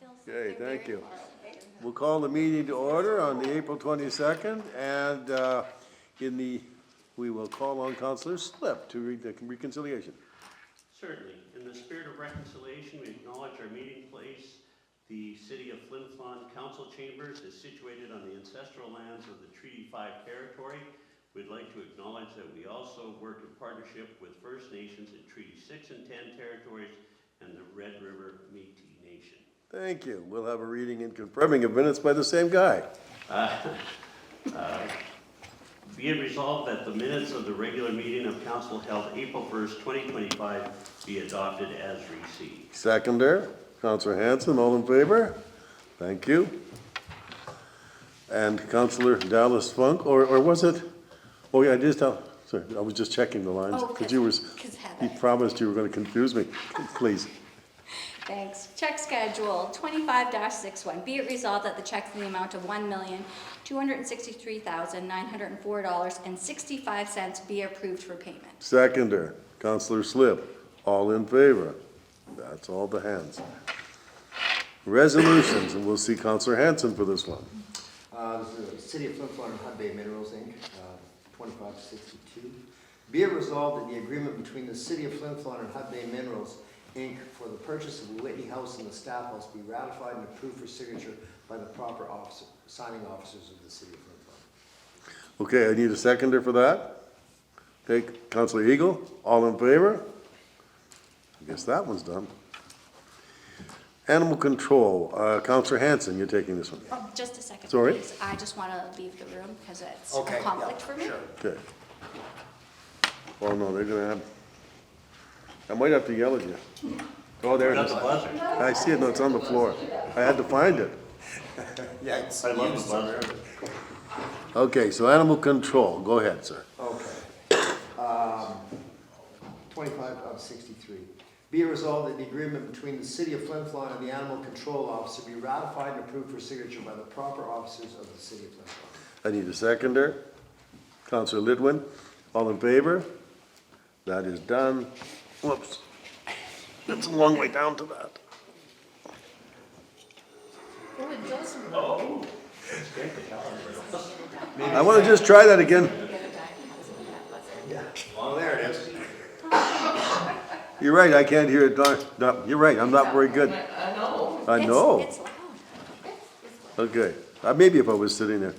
Okay, thank you. We'll call the meeting to order on the April 22nd, and we will call on Councillor Slip to read the reconciliation. Certainly. In the spirit of reconciliation, we acknowledge our meeting place. The city of Flin Council Chambers is situated on the ancestral lands of the Treaty 5 territory. We'd like to acknowledge that we also work in partnership with First Nations in Treaty 6 and 10 territories and the Red River Métis Nation. Thank you. We'll have a reading and confirming of minutes by the same guy. Be it resolved that the minutes of the regular meeting of council held April 1st, 2025 be adopted as received. Seconder, Councillor Hanson, all in favor? Thank you. And Councillor Dallas Funk, or was it? Oh yeah, I just sorry, I was just checking the lines because you promised you were going to confuse me. Please. Thanks. Check schedule 25-61. Be it resolved that the check in the amount of $1,263,904.65 be approved for payment. Seconder, Councillor Slip, all in favor? That's all the hands. Resolutions, and we'll see Councillor Hanson for this one. This is the City of Flin and Hud Bay Minerals, Inc., 2562. Be it resolved that the agreement between the City of Flin and Hud Bay Minerals, Inc. for the purchase of the Whitney House and the Staff House be ratified and approved for signature by the proper signing officers of the City of Flin. Okay, I need a seconder for that. Okay, Councillor Eagle, all in favor? I guess that one's done. Animal Control, Councillor Hanson, you're taking this one. Oh, just a second, Sorry? please. I just want to leave the room because it's Okay, a conflict for me. Sure. Okay. Well, no, they're gonna have, I might have to yell at you. Oh, there it is. I see it, no, it's on the floor. I had to find it. Yeah, I love the buzzer. Okay, so Animal Control, go ahead, sir. Okay. 25-63. Be it resolved that the agreement between the City of Flin Flon and the Animal Control Officer be ratified and approved for signature by the proper officers of the City of Flin Flon. I need a seconder. Councillor Lidwin, all in favor? That is done. Whoops. It's a long way down to that. Oh, it doesn't. Oh. I want to just try that again. Yeah. Well, there it is. You're right, I can't hear it. No, you're right, I'm not very good. I know. I know. It's loud. Okay, maybe if I was sitting there.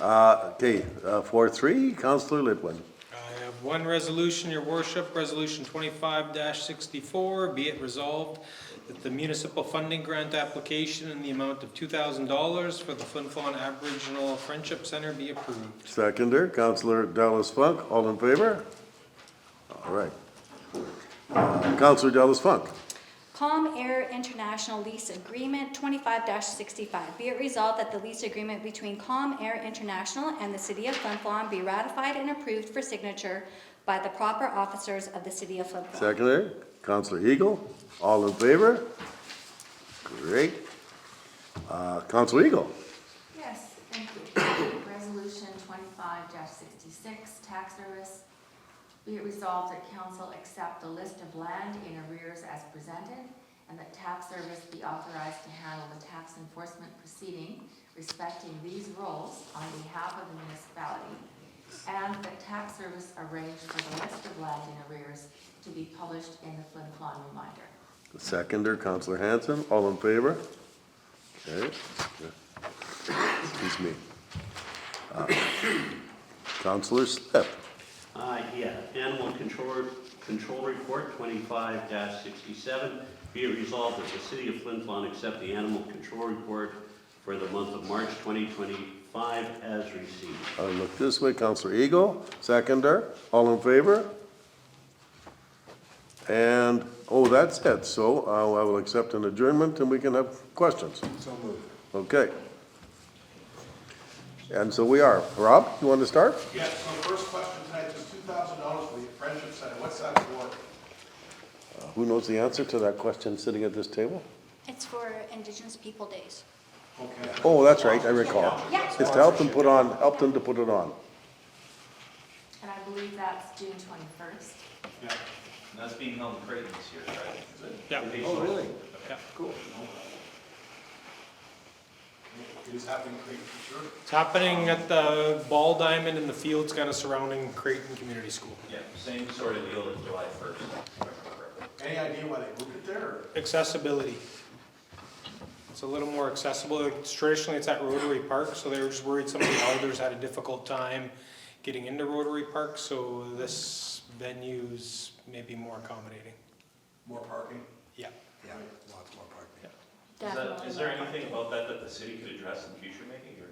Okay, 4-3, Councillor Litwin. I have one resolution, your worship, resolution 25-64. Be it resolved that the municipal funding grant application in the amount of $2,000 for the Flin Flon Aboriginal Friendship Center be approved. Seconder, Councillor Dallas Funk, all in favor? All right. Councillor Dallas Funk. Calm Air International Lease Agreement 25-65. Be it resolved that the lease agreement between Calm Air International and the City of Flin Flon be ratified and approved for signature by the proper officers of the City of Flin Flon. Seconder, Councillor Eagle, all in favor? Great. Councillor Eagle. Yes, thank you. Resolution 25-66, tax service. Be it resolved that council accept the list of land in arrears as presented, and that tax service be authorized to handle the tax enforcement proceeding respecting these roles on behalf of the municipality, and that tax service arrange for the list of land in arrears to be published in the Flin Flon Reminder. Seconder, Councillor Hanson, all in favor? Okay. Excuse me. Councillor Slip. Yeah, Animal Control Report 25-67. Be it resolved that the City of Flin Flon accept the Animal Control Report for the month of March 2025 as received. I'll look this way, Councillor Eagle, seconder, all in favor? And, oh, that's it, so I will accept an adjournment and we can have questions. So moved. Okay. And so we are. Rob, you want to start? Yes, so the first question tonight is $2,000 for the Friendship Center. What's that for? Who knows the answer to that question sitting at this table? It's for Indigenous People Days. Okay. Oh, that's right, I recall. Yeah. It's to help them to put it on. And I believe that's June 21st. Yeah. And that's being held in Creighton this year, right? Yeah. Oh, really? Yeah. Cool. is happening in Creighton, for sure. It's happening at the ball diamond in the fields kind of surrounding Creighton Community School. Yeah, same sort of deal as July 1st. Any idea why they moved it there? Or? Accessibility. It's a little more accessible. Traditionally, it's at Rotary Park, so they were just worried some of the elders had a difficult time getting into Rotary Park, so this venue's maybe more accommodating. More parking? Yeah. Yeah, lots more parking. Definitely. Is there anything about that that the city could address in future maybe, or?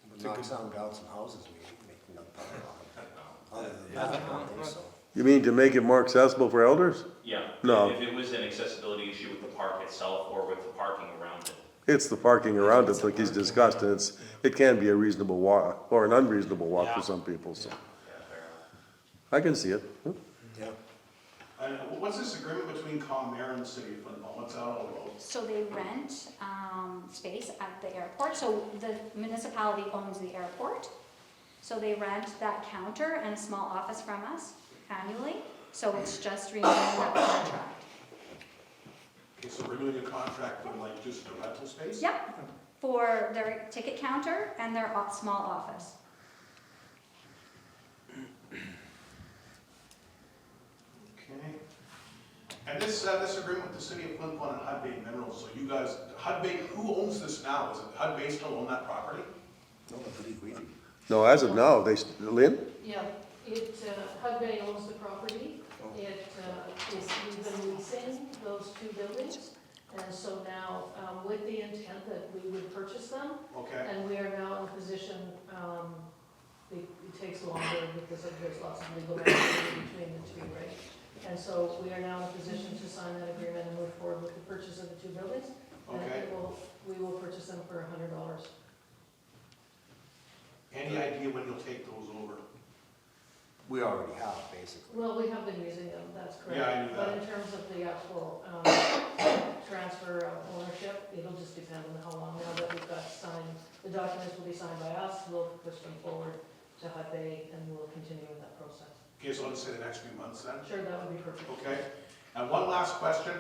But knock down some houses, we make another parking lot. Other than Yeah, that, I don't think so. You mean to make it more accessible for elders? Yeah. No. If it was an accessibility issue with the park itself or with the parking around it. It's the parking around it, like he's discussed, and it can be a reasonable walk, or an unreasonable walk for some people, so. Yeah, fair enough. I can see it. Yeah. And what's this agreement between Comair and the city of Flin Flon? What's that all about? So they rent space at the airport, so the municipality owns the airport. So they rent that counter and a small office from us annually, so it's just renewing that contract. Okay, so we're doing a contract for like just a rental space? Yep, for their ticket counter and their small office. Okay. And this agreement with the city of Flin Flon and Hud Bay Minerals, so you guys, Hud Bay, who owns this now? Is it Hud Bay still own that property? No, I believe we do. No, as of now, Lynn? Yeah, Hud Bay owns the property. We've been leasing those two buildings. And so now, with the intent that we would purchase them, Okay. and we are now in a position, it takes longer because there's lots of legal activity between the two, right? And so we are now in a position to sign that agreement and move forward with the purchase of the two buildings. And Okay. we will purchase them for $100. Any idea when you'll take those over? We already have, basically. Well, we have been using them, that's correct. Yeah, I knew But that. in terms of the actual transfer of ownership, it'll just depend on how long now that we've got signed. The documents will be signed by us, we'll push them forward to Hud Bay, and we'll continue with that process. Okay, so let's say the next few months then? Sure, that would be perfect. Okay. And one last question.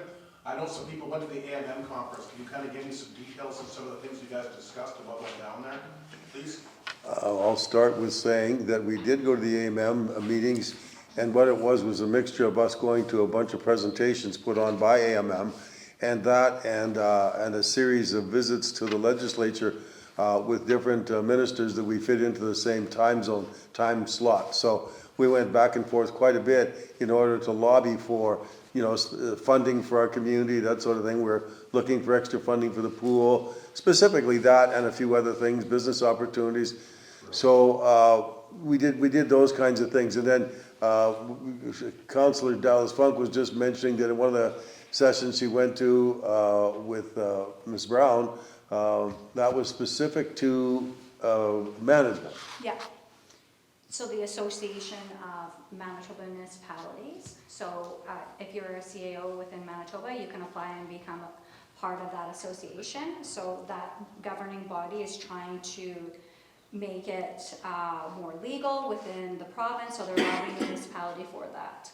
I know some people went to the AMM conference. Can you kind of give me some details of some of the things you guys discussed about went down there, please? I'll start with saying that we did go to the AMM meetings, and what it was a mixture of us going to a bunch of presentations put on by AMM, and that, and a series of visits to the legislature with different ministers that we fit into the same time zone, time slot. So we went back and forth quite a bit in order to lobby for, funding for our community, that sort of thing. We're looking for extra funding for the pool, specifically that and a few other things, business opportunities. So we did those kinds of things. And then Councillor Dallas Funk was just mentioning that in one of the sessions she went to with Ms. Brown, that was specific to management. Yeah. So the Association of Manitoba Municipalities. So if you're a CAO within Manitoba, you can apply and become a part of that association. So that governing body is trying to make it more legal within the province, so they're allowing the municipality for that.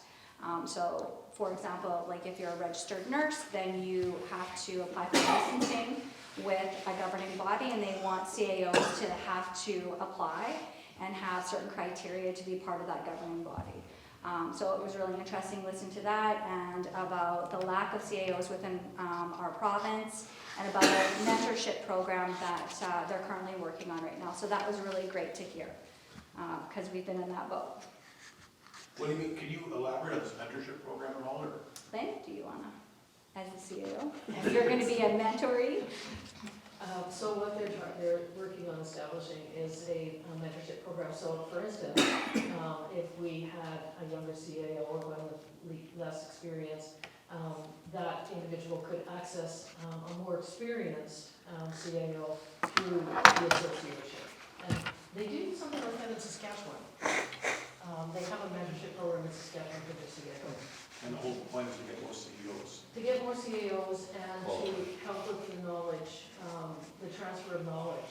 So for example, like if you're a registered nurse, then you have to apply for licensing with a governing body, and they want CAOs to have to apply and have certain criteria to be part of that governing body. So it was really interesting to listen to that, and about the lack of CAOs within our province, and about a mentorship program that they're currently working on right now. So that was really great to hear, because we've been in that boat. What do you mean, can you elaborate on this mentorship program at all, or? Flynn, do you wanna, as a CAO, and you're gonna be a mentoree? So what they're working on establishing is a mentorship program. So for instance, if we had a younger CAO or one with less experience, that individual could access a more experienced CAO through the association. And they do something like that in Saskatchewan. They have a mentorship program in Saskatchewan for the CAO. And the whole point is to get more CEOs. To get more CAOs and to help with the knowledge, the transfer of knowledge,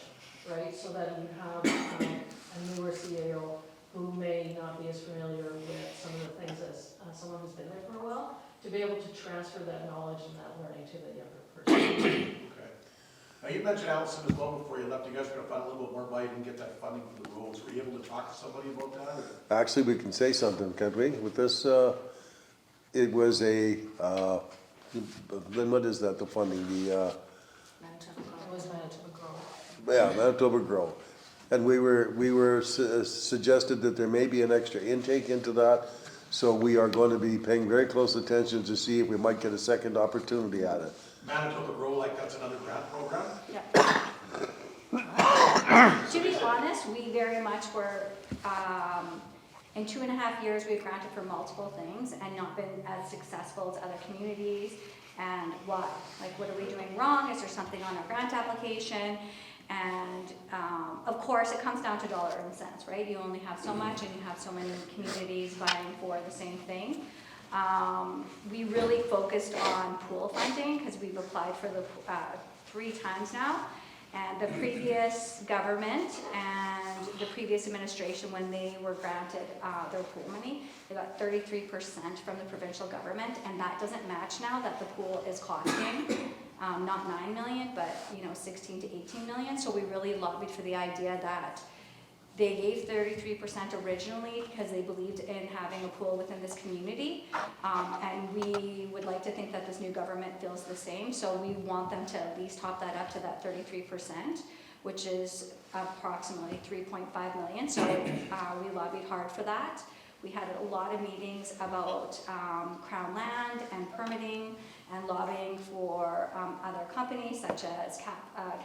right? So that you have a newer CAO who may not be as familiar with some of the things as someone who's been there for a while, to be able to transfer that knowledge and that learning to the younger person. Okay. Now, you mentioned, Allison, as well before you left, you guys were gonna find a little bit more why you didn't get that funding for the roads. Were you able to talk to somebody about that, or? Actually, we can say something, can't we? With this, it was then what is that, the funding, Manitoba It Grove. was Manitoba Grove. Manitoba Grow. And we were suggested that there may be an extra intake into that, so we are going to be paying very close attention to see if we might get a second opportunity at it. Manitoba Grow, like that's another grant program? To be honest, we very much were, in 2.5 years, we've granted for multiple things and not been as successful as other communities. And why? Like, what are we doing wrong? Is there something on our grant application? And of course, it comes down to dollar and cents, right? You only have so much and you have so many communities vying for the same thing. We really focused on pool funding because we've applied for the 3 times now. And the previous government and the previous administration, when they were granted their pool money, they got 33% from the provincial government, and that doesn't match now that the pool is costing not 9 million, but 16 to 18 million. So we really lobbied for the idea that they gave 33% originally because they believed in having a pool within this community, and we would like to think that this new government feels the same. So we want them to at least top that up to that 33%, which is approximately 3.5 million. So we lobbied hard for that. We had a lot of meetings about Crown land and permitting and lobbying for other companies such as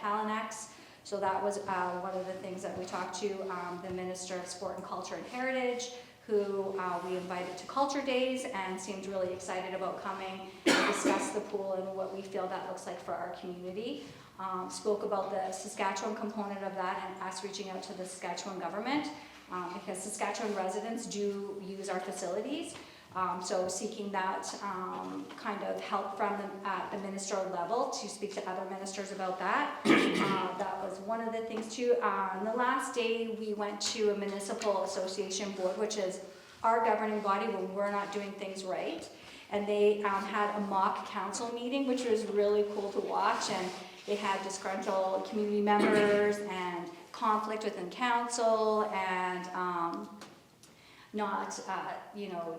Calinex. So that was one of the things that we talked to the Minister of Sport and Culture and Heritage, who we invited to Culture Days and seemed really excited about coming and discuss the pool and what we feel that looks like for our community. Spoke about the Saskatchewan component of that and us reaching out to the Saskatchewan government because Saskatchewan residents do use our facilities. So seeking that kind of help from the ministerial level to speak to other ministers about that. That was one of the things too. On the last day, we went to a municipal association board, which is our governing body when we're not doing things right. And they had a mock council meeting, which was really cool to watch. And they had disgruntled community members and conflict within council and not,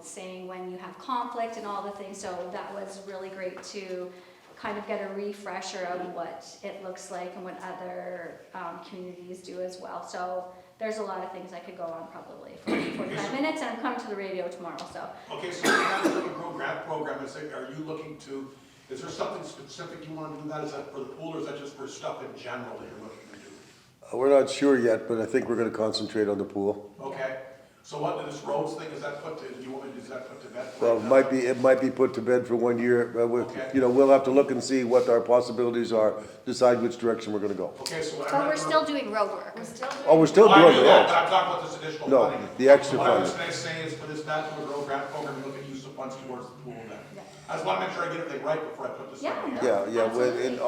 saying when you have conflict and all the things. So that was really great to kind of get a refresher of what it looks like and what other communities do as well. So there's a lot of things I could go on probably for 45 minutes, and I'm coming to the radio tomorrow, so. Okay, so the Manitoba Grow grant program, are you looking to, is there something specific you want to do that? Is that for the pool, or is that just for stuff in general that you're looking to do? We're not sure yet, but I think we're going to concentrate on the pool. Okay, so what, this roads thing, is that put to, is that put to bed? Well, it might be put to bed for 1 year. Okay. We'll have to look and see what our possibilities are, decide which direction we're going to go. Okay, so But we're still doing road work. We're still doing. Oh, we're still I doing knew the that, but roads. I'm talking about this additional No, funding. the extra What I was funding. gonna say is for this Manitoba Grow grant program, we look at use of funds towards the pool then. Yeah. I just wanna make sure I get everything right before I put this Yeah. on the Yeah, and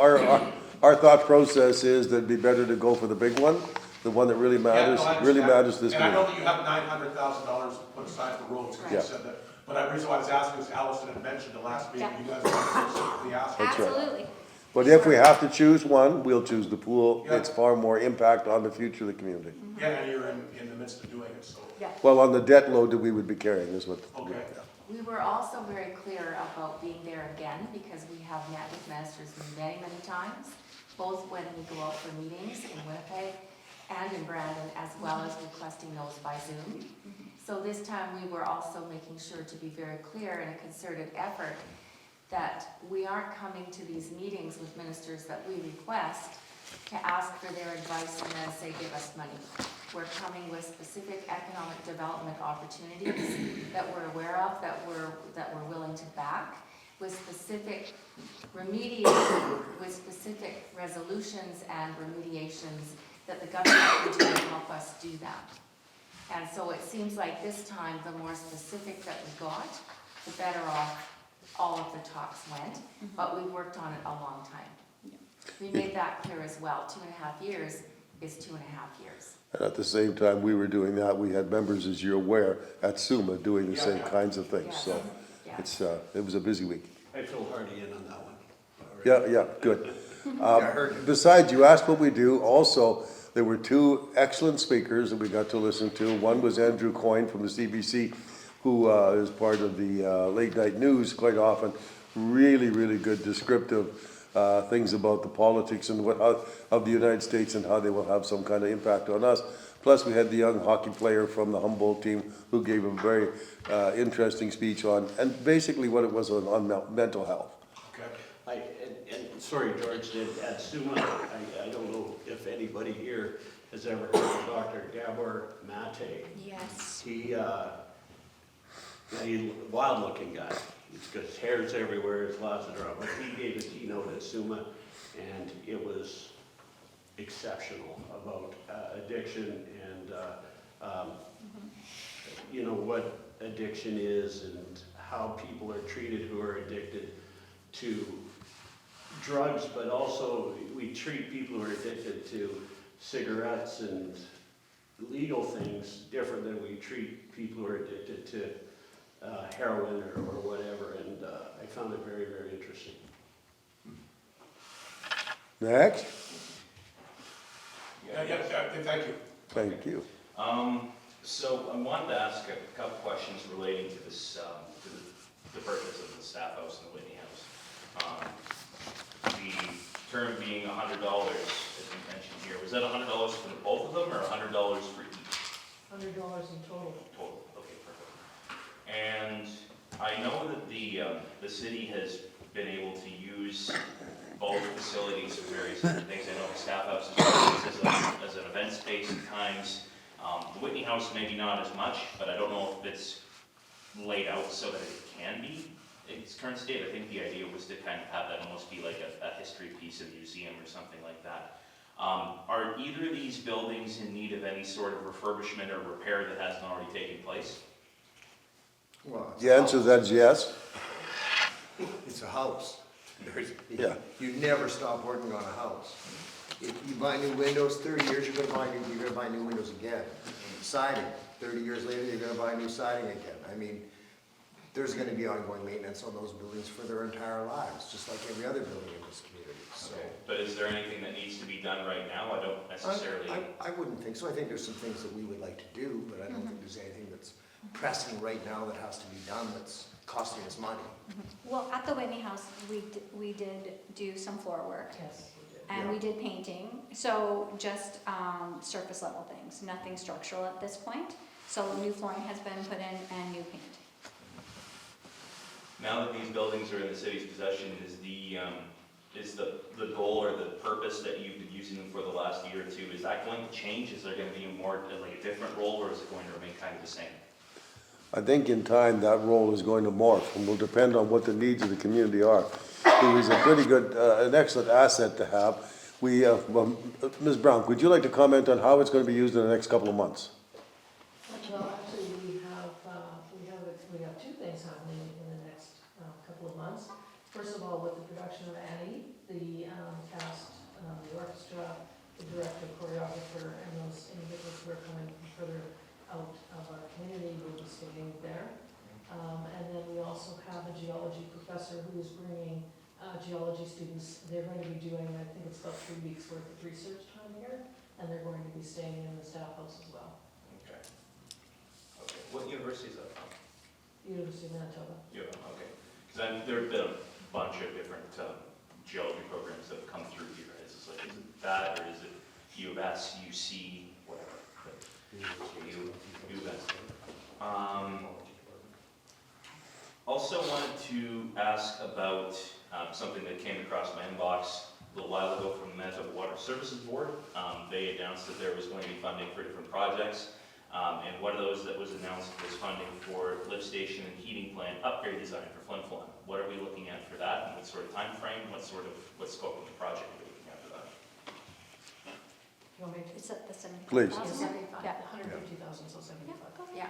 our thought process is that it'd be better to go for the big one, the one that really matters, this And I know year. that you have $900,000 put aside for roads, because you Right. said that, but the reason why I was asking is Allison had mentioned the last meeting, you guys specifically asked. That's right. Absolutely. But if we have to choose one, we'll choose the pool. Yeah. It's far more impact on the future of the community. Yeah, and you're in the midst of doing it, so, Yeah. Well, on the debt load that we would be carrying is what. okay. We were also very clear about being there again, because we have met with ministers many, many times, both when we go out for meetings in Winnipeg and in Brandon, as well as requesting those by Zoom. So this time, we were also making sure to be very clear in a concerted effort that we aren't coming to these meetings with ministers that we request to ask for their advice and then say, give us money. We're coming with specific economic development opportunities that we're aware of, that we're willing to back, with specific with specific resolutions and remediations that the government can do to help us do that. And so it seems like this time, the more specific that we got, the better off all of the talks went, but we worked on it a long time. We made that clear as well. 2.5 years is 2.5 years. And at the same time we were doing that, we had members, as you're aware, at SUMA doing the same kinds of things. Yes. So Yeah. it was a busy week. I feel Hardy in on that one. Yeah, good. Besides, you asked what we do, also, there were two excellent speakers that we got to listen to. One was Andrew Coyne from the CBC, who is part of the late night news quite often. Really, really good descriptive things about the politics and of the United States and how they will have some kind of impact on us. Plus, we had the young hockey player from the Humboldt team who gave a very interesting speech on, and basically what it was on mental health. Okay. And sorry, George, at SUMA, I don't know if anybody here has ever heard of Dr. Gabor Mate. Yes. He's a wild-looking guy. He's got his hair's everywhere, there's lots of drama. But he gave a keynote at SUMA, and it was exceptional about addiction and, you know, what addiction is and how people are treated who are addicted to drugs, but also we treat people who are addicted to cigarettes and legal things different than we treat people who are addicted to heroin or whatever, and I found it very, very interesting. Next. Thank you. Thank you. So I wanted to ask a couple questions relating to this, to the purchase of the staff house and the Whitney House. The term being $100, as you mentioned here, was that $100 for the both of them or $100 for each? $100 in total. Total, okay, perfect. And I know that the city has been able to use both facilities for various different things. I know the staff house is used as an event space at times. The Whitney House maybe not as much, but I don't know if it's laid out so that it can be in its current state. I think the idea was to kind of have that almost be like a history piece, a museum or something like that. Are either of these buildings in need of any sort of refurbishment or repair that hasn't already taken place? Well, it's The answer to that is yes. It's a house. Yeah. You never stop working on a house. If you buy new windows, 30 years, you're gonna buy new windows again. Siding, 30 years later, you're gonna buy new siding again. I mean, there's gonna be ongoing maintenance on those buildings for their entire lives, just like every other building in this community, so. Okay. But is there anything that needs to be done right now? I don't necessarily. I wouldn't think so. I think there's some things that we would like to do, but I don't think there's anything that's pressing right now that has to be done that's costing us money. Well, at the Whitney House, we did do some floor work. Yes, we did. And Yeah. we did painting, so just surface level things, nothing structural at this point. So new flooring has been put in and new paint. Now that these buildings are in the city's possession, is the goal or the purpose that you've been using them for the last year or two, is that going to change? Is there going to be more, like a different role, or is it going to remain kind of the same? I think in time that role is going to morph and will depend on what the needs of the community are. It was a pretty good, an excellent asset to have. Ms. Brown, would you like to comment on how it's going to be used in the next couple of months? Well, actually, we have two things happening in the next couple of months. First of all, with the production of Annie, the cast, the orchestra, the director, choreographer, and those individuals who are coming from further out of our community will be staying there. And then we also have a geology professor who is bringing geology students. They're going to be doing, I think it's about 3 weeks worth of research time here, and they're going to be staying in the staff house as well. Okay. Okay. What university is that from? University of Manitoba. Yeah, okay. Because there have been a bunch of different geology programs that have come through here. Is it that, or is it U of S, UC, whatever? U of S. Also wanted to ask about something that came across my inbox a little while ago from the Manitoba Water Services Board. They announced that there was going to be funding for different projects. And one of those that was announced was funding for lift station and heating plant upgrade design for Flin Flon. What are we looking at for that, and what sort of time frame? What scope of the project are we looking at for that? You want me to? It's at the 75,000. Please. Yeah. 150,000, so 75. Yeah.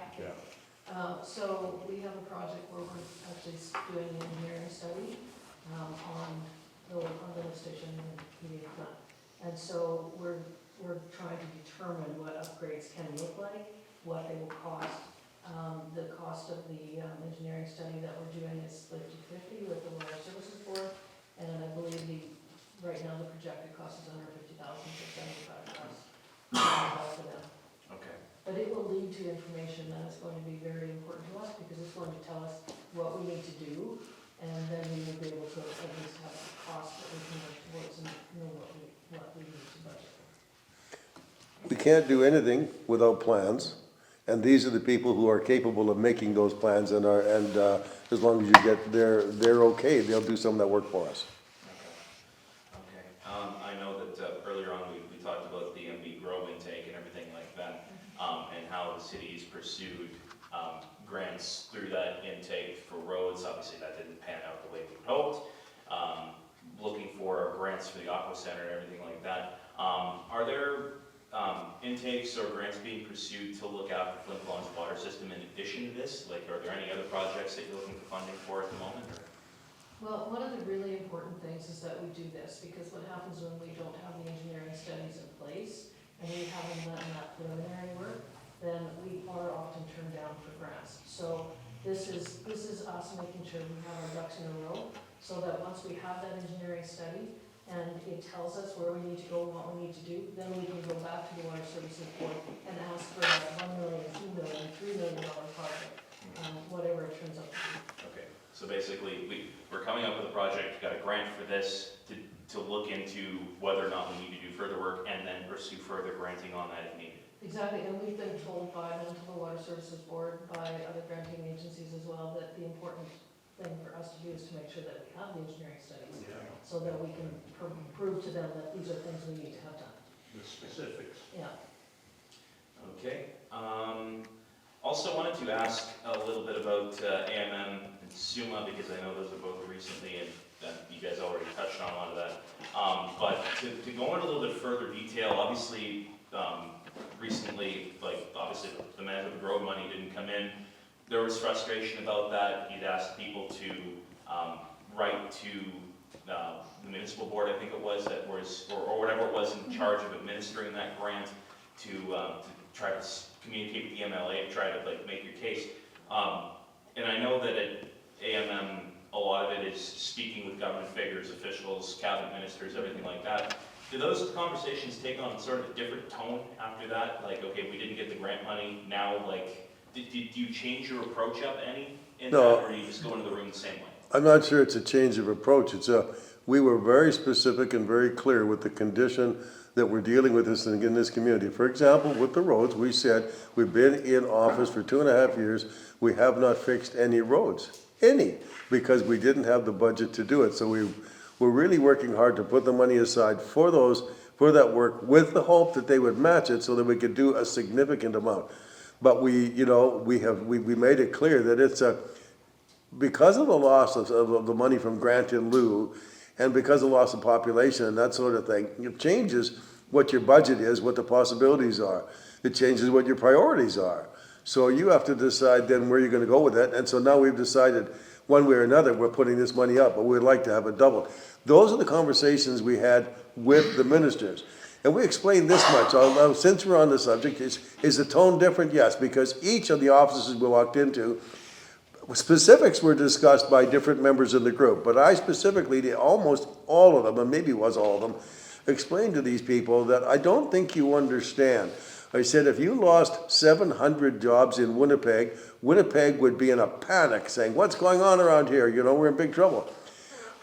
So we have a project where we're actually doing an engineering study on the lift station and heating plant. And so we're trying to determine what upgrades can look like, what they will cost. The cost of the engineering study that we're doing is 50/50 with the Water Services Board, and I believe right now the projected cost is $150,000 for 75 for them. Okay. But it will lead to information that is going to be very important to us, because it's going to tell us what we need to do, and then we will be able to at least have a cost that we can work towards and know what we need to budget. We can't do anything without plans, and these are the people who are capable of making those plans and as long as you get they're okay, they'll do some of that work for us. Okay. I know that earlier on, we talked about the MB Grove intake and everything like that, and how the city's pursued grants through that intake for roads. Obviously, that didn't pan out the way we hoped. Looking for grants for the Aqua Center and everything like that. Are there intakes or grants being pursued to look after Flin Flon's water system in addition to this? Like, are there any other projects that you're looking for funding for at the moment? Or? Well, one of the really important things is that we do this, because what happens when we don't have the engineering studies in place, and we haven't done that preliminary work, then we are often turned down for grants. So this is us making sure we have our ducks in a row, so that once we have that engineering study, and it tells us where we need to go and what we need to do, then we can go back to the Water Services Board and ask for that $1 million, $2 million, $3 million project, whatever it turns out to be. Okay, so basically, we're coming up with a project, got a grant for this, to look into whether or not we need to do further work, and then pursue further granting on that if needed. Exactly, and we've been told by the Water Services Board, by other granting agencies as well, that the important thing for us to do is to make sure that we have the engineering studies, so that we can prove to them that these are things we need to have done. The specifics. Yeah. Okay. Also wanted to ask a little bit about AMM and SUMA, because I know those are both recently, and you guys already touched on a lot of that. But to go into a little bit further detail, obviously, recently, like, obviously the Manitoba Grove money didn't come in. There was frustration about that. You'd asked people to write to the municipal board, I think it was, that was, or whatever it was in charge of administering that grant, to try to communicate with the MLA, to try to like make your case. And I know that at AMM, a lot of it is speaking with government figures, officials, cabinet ministers, everything like that. Do those conversations take on sort of a different tone after that? Like, okay, we didn't get the grant money, now, like, do you change your approach up any in No. that, or do you just go into the room the same way? I'm not sure it's a change of approach. We were very specific and very clear with the condition that we're dealing with this in this community. For example, with the roads, we said we've been in office for 2.5 years. We have not fixed any roads, because we didn't have the budget to do it. So we're really working hard to put the money aside for that work, with the hope that they would match it so that we could do a significant amount. But we made it clear that it's because of the loss of the money from grant in lieu, and because of loss of population and that sort of thing, it changes what your budget is, what the possibilities are. It changes what your priorities are. So you have to decide then where you're going to go with it. And so now we've decided one way or another, we're putting this money up, but we'd like to have it doubled. Those are the conversations we had with the ministers. And we explained this much, since we're on the subject, is the tone different? Yes, because each of the offices we walked into, specifics were discussed by different members of the group, but I specifically, almost all of them, and maybe it was all of them, explained to these people that I don't think you understand. I said, if you lost 700 jobs in Winnipeg, Winnipeg would be in a panic saying, what's going on around here? We're in big trouble.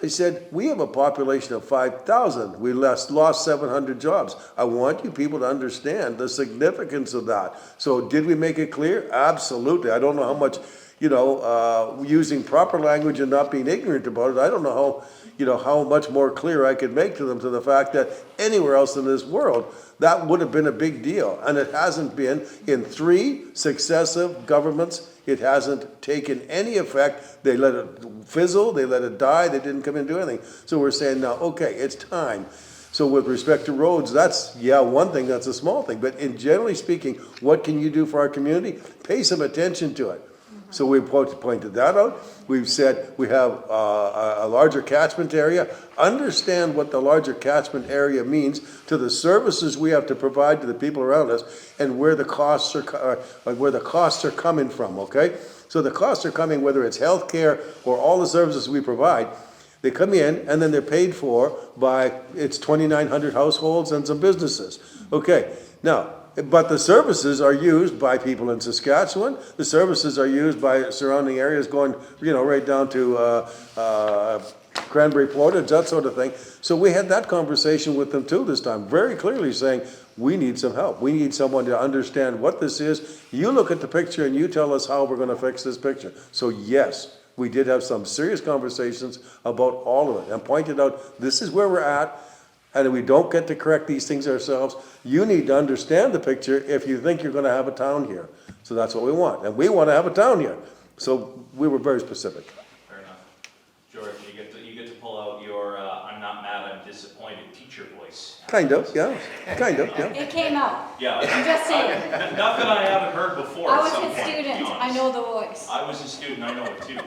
I said, we have a population of 5,000. We lost 700 jobs. I want you people to understand the significance of that. So did we make it clear? Absolutely. I don't know how much, using proper language and not being ignorant about it, I don't know how much more clear I could make to them, to the fact that anywhere else in this world, that would have been a big deal. And it hasn't been. In 3 successive governments, it hasn't taken any effect. They let it fizzle, they let it die, they didn't come in and do anything. So we're saying now, okay, it's time. So with respect to roads, that's, one thing, that's a small thing. But in generally speaking, what can you do for our community? Pay some attention to it. So we pointed that out. We've said we have a larger catchment area. Understand what the larger catchment area means to the services we have to provide to the people around us, and where the costs are coming from. Okay, so the costs are coming, whether it's healthcare or all the services we provide. They come in and then they're paid for by, it's 2,900 households and some businesses. Okay, now, but the services are used by people in Saskatchewan. The services are used by surrounding areas going, right down to, Cranberry Portage, that sort of thing. So we had that conversation with them too this time, very clearly saying, we need some help. We need someone to understand what this is. You look at the picture and you tell us how we're gonna fix this picture. So yes, we did have some serious conversations about all of it and pointed out, this is where we're at, and we don't get to correct these things ourselves. You need to understand the picture if you think you're gonna have a town here. So that's what we want, and we wanna have a town here. So we were very specific. Fair enough. George, you get to pull out your, I'm not mad, I'm disappointed teacher voice. Kind of, yeah. It came out. Yeah. I'm just saying. Nothing I haven't heard before I at was some a point, to be student, I honest. know the voice. I was a student, I know it too.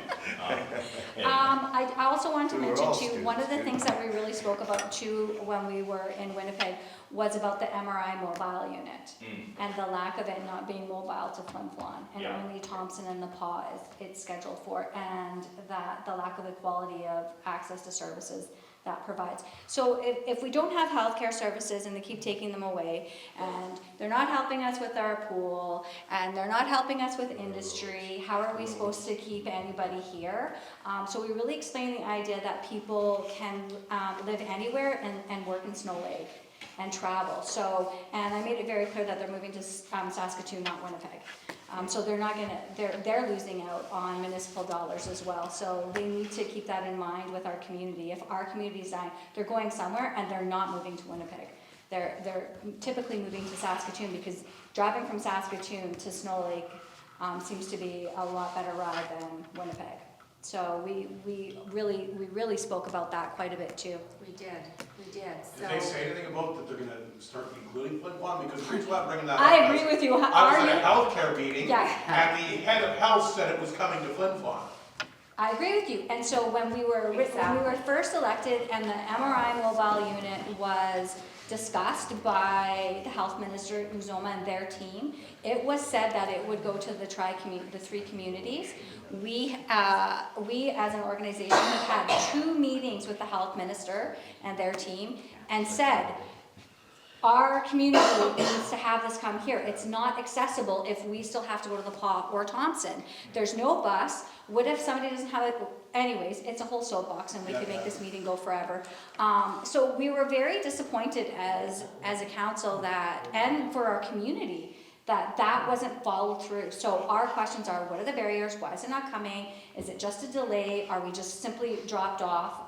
Anyway. I also wanted to We were mention all too, one of the students, things that we really spoke about too when we were in Winnipeg was about the MRI mobile unit and the lack of it not being mobile to Flin Flon. And Yeah. only Thompson and the PAW it's scheduled for, and that the lack of the quality of access to services that provides. So if we don't have healthcare services and they keep taking them away, and they're not helping us with our pool, and they're not helping us with industry, how are we supposed to keep anybody here? So we really explain the idea that people can live anywhere and work in Snow Lake and travel. So, and I made it very clear that they're moving to Saskatoon, not Winnipeg. So they're not gonna, they're losing out on municipal dollars as well. So they need to keep that in mind with our community. If our community is dying, they're going somewhere and they're not moving to Winnipeg. They're typically moving to Saskatoon because driving from Saskatoon to Snow Lake seems to be a lot better ride than Winnipeg. So we really spoke about that quite a bit too. We did. Did they say anything about that they're gonna start including Flin Flon? Because the reason why I'm bringing that up. I agree with you. I was Are at a you? healthcare meeting, Yeah. and the head of health said it was coming to Flin Flon. I agree with you. And so when we were first elected and the MRI mobile unit was discussed by the health minister, Uzoma, and their team, it was said that it would go to the three communities. We as an organization have had 2 meetings with the health minister and their team and said, our community needs to have this come here. It's not accessible if we still have to go to the PAW or Thompson. There's no bus. What if somebody doesn't have it? Anyways, it's a whole soapbox and we could make this meeting go forever. So we were very disappointed as a council that, and for our community, that wasn't followed through. So our questions are, what are the barriers? Why is it not coming? Is it just a delay? Are we just simply dropped off?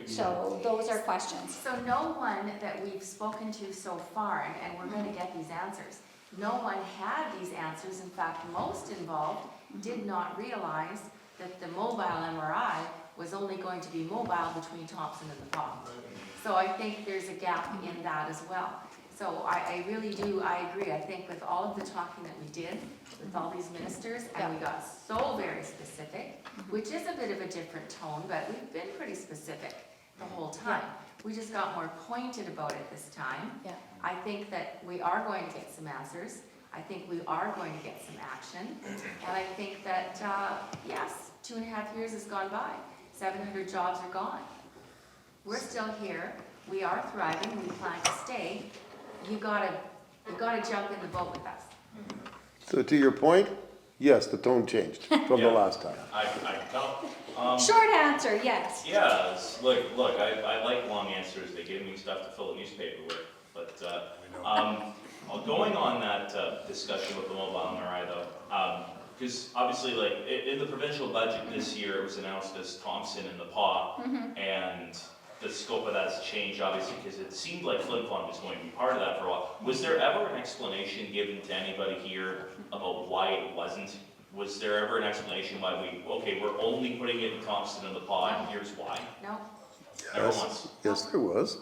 So those are questions. So no one that we've spoken to so far, and we're going to get these answers, no one had these answers. In fact, most involved did not realize that the mobile MRI was only going to be mobile between Thompson and the PAW. So I think there's a gap in that as well. So I really do, I agree. I think with all of the talking that we did with all these ministers, and we got so very specific, which is a bit of a different tone, but we've been pretty specific the whole time. We just got more pointed about it this time. Yeah. I think that we are going to get some answers. I think we are going to get some action. And I think that, yes, 2.5 years has gone by. 700 jobs are gone. We're still here. We are thriving. We plan to stay. You gotta jump in the boat with us. So to your point, yes, the tone changed from the last time. I can tell. Short answer, yes. Yeah, look, I like long answers. They give me stuff to fill a newspaper with. But going on that discussion with the mobile MRI though, because obviously, like in the provincial budget this year, it was announced as Thompson and the PAW, and the scope of that's changed obviously because it seemed like Flin Flon was going to be part of that for a while. Was there ever an explanation given to anybody here about why it wasn't? Was there ever an explanation why we're only putting it in Thompson and the PAW, and here's why? No? Never once. Yes, there was.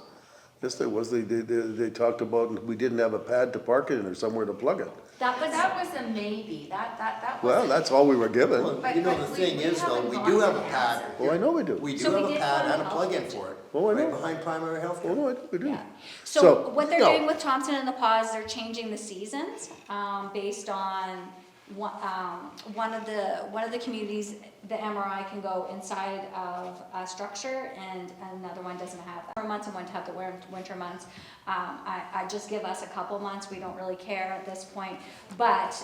Yes, there was. They talked about we didn't have a pad to park it in or somewhere to plug it. That was a maybe. That was. Well, that's all we were given. Well, But- you know, but the we- thing we is though, haven't we gone do to have a the pad. answer. Oh, I know we do. We do So we have a did pad find and a out. plug-in for it. Oh, I Right know. behind primary health Oh, care. no, we do. Yeah. So, So what they're no. doing with Thompson and the PAW is they're changing the seasons based on one of the communities, the MRI can go inside of a structure, and another one doesn't have that. Summer months and one have the winter months. I just give us a couple months. We don't really care at this point. But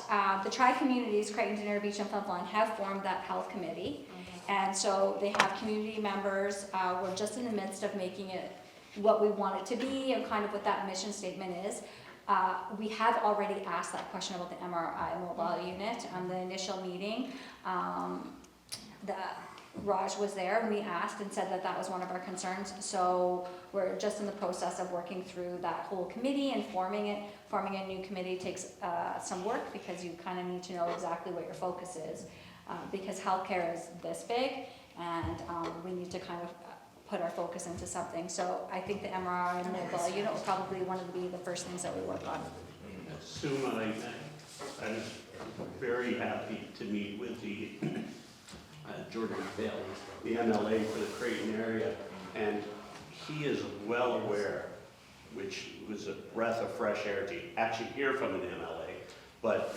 the tri-communities, Creighton, Denver Beach, and Flin have formed that health committee, and so they have community members. We're just in the midst of making it what we want it to be and kind of what that mission statement is. We have already asked that question about the MRI mobile unit on the initial meeting. Raj was there and we asked and said that that was one of our concerns. So we're just in the process of working through that whole committee and forming it. Forming a new committee takes some work because you kind of need to know exactly what your focus is, because healthcare is this big, and we need to kind of put our focus into something. So I think the MRI and mobile unit will probably one of the first things that we work on. Suma, I'm very happy to meet with the Jordan Bailey, the MLA for the Creighton area, and he is well aware, which was a breath of fresh air to actually hear from an MLA, but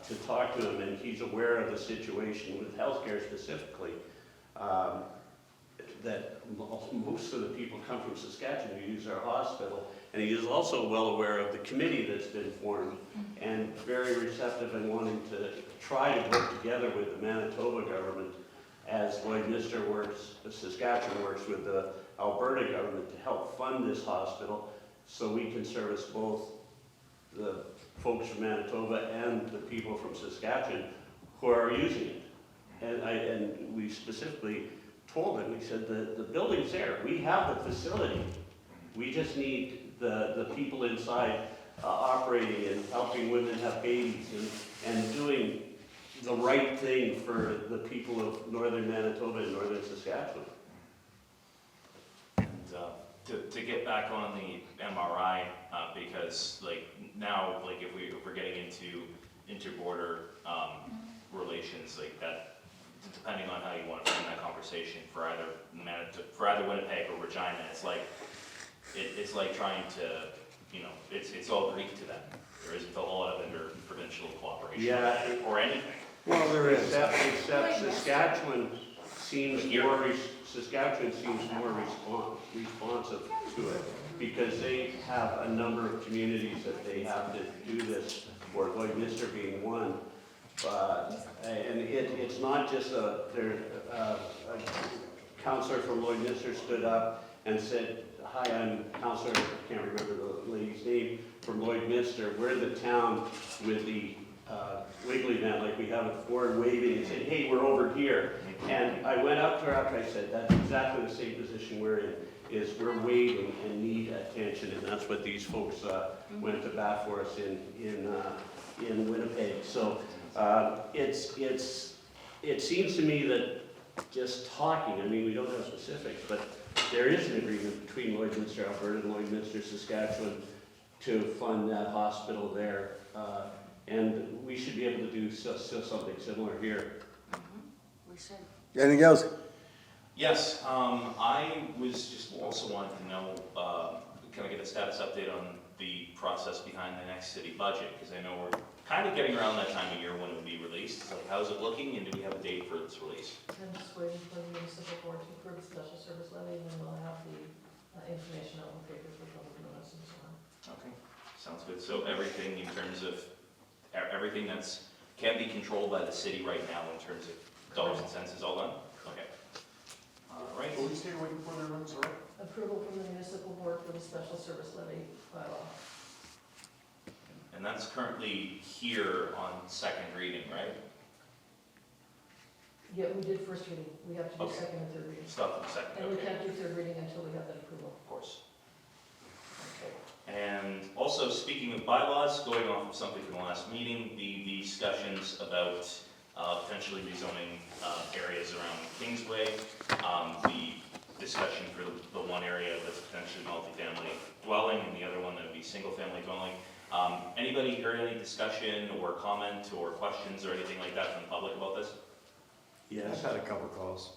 to talk to him, and he's aware of the situation with healthcare specifically. That most of the people come from Saskatchewan who use our hospital, and he is also well aware of the committee that's been formed, and very receptive and wanting to try to work together with the Manitoba government as Lloydminster works, Saskatchewan works with the Alberta government to help fund this hospital so we can service both the folks from Manitoba and the people from Saskatchewan who are using it. And we specifically told him, we said, the building's there, we have the facility, we just need the people inside operating and helping women have babies and doing the right thing for the people of northern Manitoba and northern Saskatchewan. And to get back on the MRI, because like now, like if we're getting into inter-border relations like that, depending on how you want to frame that conversation for either Winnipeg or Regina, it's like trying to, it's all Greek to them. There isn't a lot of inter-provincial cooperation or anything. Well, there is. Except Saskatchewan seems more responsive to it, because they have a number of communities that they have to do this for, Lloydminster being one. And it's not just a councillor from Lloydminster stood up and said, hi, I'm councillor, I can't remember the lady's name, from Lloydminster. We're the town with the wiggly man, like we have at Ford, waving and saying, hey, we're over here. And I went up to her after I said, that's exactly the same position we're in, is we're waiting and need attention, and that's what these folks went to bat for us in Winnipeg. So it seems to me that just talking, I mean, we don't have specifics, but there is an agreement between Lloydminster, Alberta, and Lloydminster, Saskatchewan to fund that hospital there. And we should be able to do something similar here. We should. Anything else? Yes, I was just also wanted to know, can I get a status update on the process behind the next city budget? Because I know we're kind of getting around that time of year when it will be released. So how's it looking, and do we have a date for its release? I'm just waiting for the municipal board to approve the special service levy, and then we'll have the information out in the papers for public notice and so on. Okay, sounds good. So everything in terms of, everything that's, can be controlled by the city right now in terms of dollars and cents is all done? Okay. All right. What we stay waiting for there, sorry? Approval from the municipal board for the special service levy bylaw. And that's currently here on second reading, right? Yeah, we did first reading, we have to do Okay. second and third reading. Stop for the second, And we okay. can't do third reading until we have that approval. Of course. Okay. And also, speaking of bylaws, going off of something from the last meeting, the discussions about potentially rezoning areas around Kingsway, the discussion for the one area that's potentially multifamily dwelling, and the other one that would be single-family dwelling. Anybody heard any discussion or comment or questions or anything like that from the public about this? I've had a couple calls.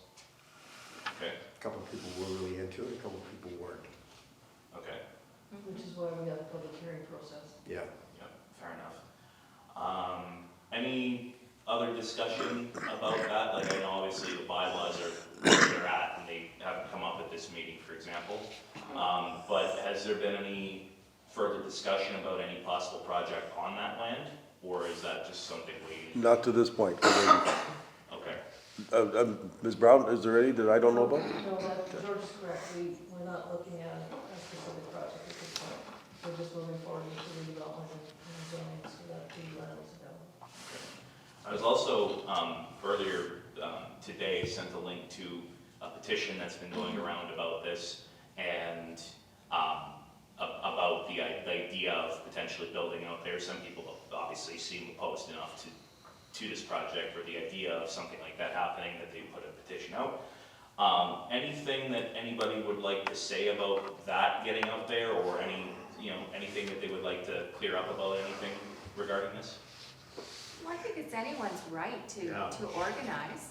Okay, A couple people were really into it, a couple people weren't. okay. Which is why we got the public hearing process. Yeah. Yeah, fair enough. Any other discussion about that? Like, I know obviously the bylaws are where they're at, and they haven't come up at this meeting, for example. But has there been any further discussion about any possible project on that land? Or is that just something we, Not to this point. okay, Ms. Brown, is there any that I don't know about? No, that, George is correct, we're not looking at a specific project at this point. We're just moving forward with the redevelopment and zoning so that the land is available. I was also, earlier today, sent a link to a petition that's been going around about this, and about the idea of potentially building out there. Some people obviously seem opposed enough to this project, or the idea of something like that happening, that they put a petition out. Anything that anybody would like to say about that getting out there, or anything that they would like to clear up about anything regarding this? Well, I think it's anyone's right Yeah. to organize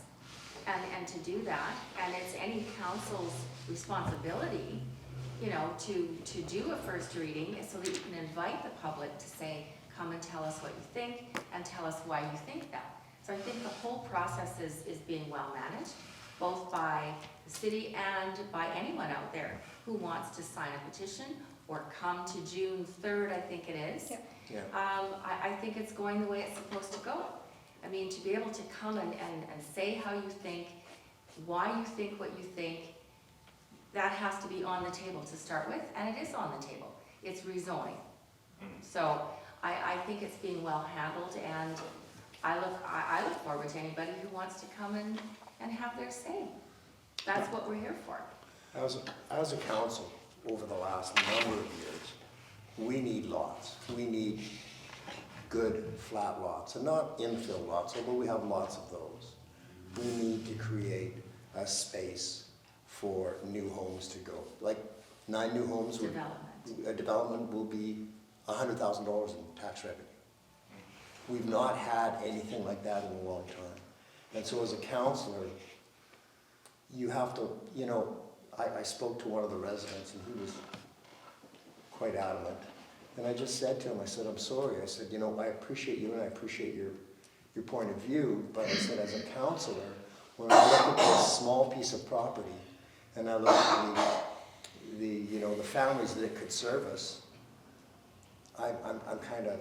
and to do that, and it's any council's responsibility, to do a first reading, so that you can invite the public to say, come and tell us what you think, and tell us why you think that. So I think the whole process is being well managed, both by the city and by anyone out there who wants to sign a petition, or come to June 3rd, I think it is. Yep. Yeah. I think it's going the way it's supposed to go. I mean, to be able to come and say how you think, why you think what you think, that has to be on the table to start with, and it is on the table. It's rezoning. So I think it's being well handled, and I look forward to anybody who wants to come and have their say. That's what we're here for. As a council, over the last number of years, we need lots. We need good flat lots, and not infill lots, although we have lots of those. We need to create a space for new homes to go. Like 9 new homes, a development will be $100,000 in tax revenue. We've not had anything like that in a long time. And so as a councillor, you have to, I spoke to one of the residents, and he was quite adamant. And I just said to him, I said, I'm sorry. I said, I appreciate you and I appreciate your point of view, but I said, as a councillor, when I look at this small piece of property, and I look at the families that it could service, I'm kind of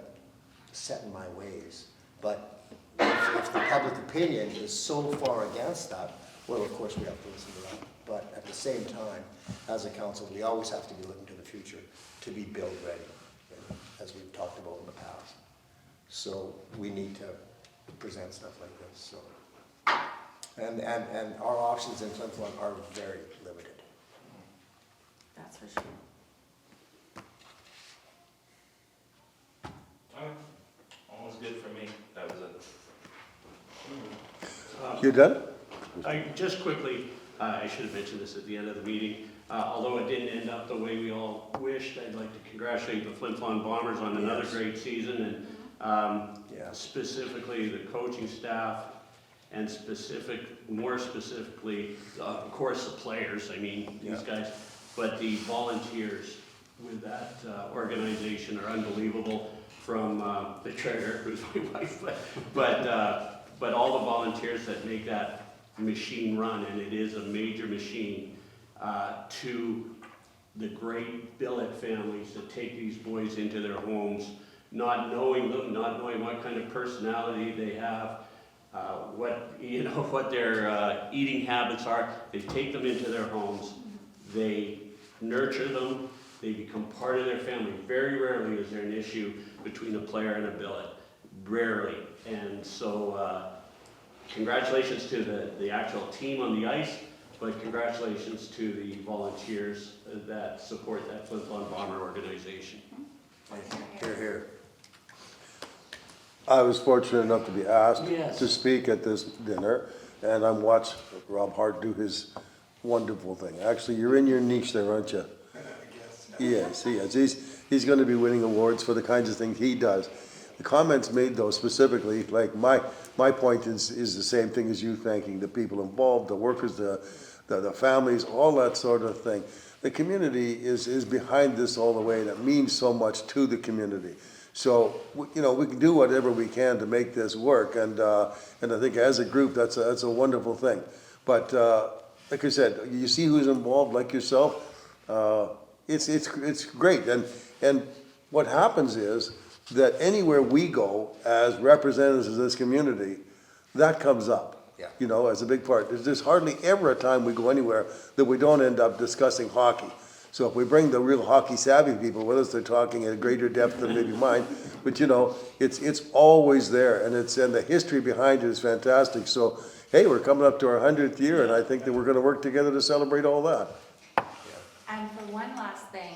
set in my ways. But if the public opinion is so far against that, well, of course we have to listen to that. But at the same time, as a council, we always have to be looking to the future to be build ready, as we've talked about in the past. So we need to present stuff like this. So, and our options in Flin Flon are very limited. That's for sure. Almost good for me. That was it. You done? Just quickly, I should have mentioned this at the end of the meeting. Although it didn't end up the way we all wished, I'd like to congratulate the Flin Flon Bombers on another great season, and specifically the coaching staff, and more specifically, of course, the players. I mean, these guys, but the volunteers with that organization are unbelievable. From the treasurer, who's my wife, but all the volunteers that make that machine run, and it is a major machine, to the great billet families that take these boys into their homes, not knowing them, not knowing what kind of personality they have, what their eating habits are. They take them into their homes, they nurture them, they become part of their family. Very rarely is there an issue between a player and a billet. Rarely. And so congratulations to the actual team on the ice, but congratulations to the volunteers that support that Flin Flon Bomber organization. Hear, hear. I was fortunate enough to be asked Yes. to speak at this dinner, and I'm watching Rob Hart do his wonderful thing. Actually, you're in your niche there, aren't you? Yes, he is. He's going to be winning awards for the kinds of things he does. The comments made, though, specifically, like my point is the same thing as you, thanking the people involved, the workers, the families, all that sort of thing. The community is behind this all the way, and it means so much to the community. So, you know, we can do whatever we can to make this work, and I think as a group, that's a wonderful thing. But, like I said, you see who's involved, like yourself, it's great, and what happens is that anywhere we go as representatives of this community, that comes up. Yeah. You know, as a big part. There's hardly ever a time we go anywhere that we don't end up discussing hockey. So if we bring the real hockey savvy people with us, they're talking in a greater depth than maybe mine. But you know, it's always there, and the history behind it is fantastic. So hey, we're coming up to our 100th year, and I think that we're going to work together to celebrate all that. And for one last thing,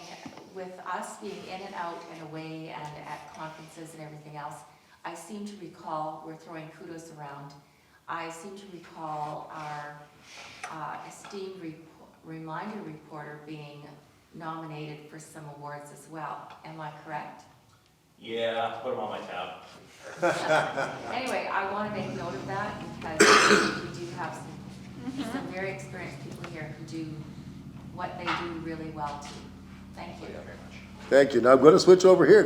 with us being in and out and away and at conferences and everything else, I seem to recall, we're throwing kudos around, I seem to recall our esteemed reminder reporter being nominated for some awards as well. Am I correct? Yeah, put them on my tab. Anyway, I want to make note of that because we do have some very experienced people here who do what they do really well too. Thank you. Thank you. Now I'm going to switch over here.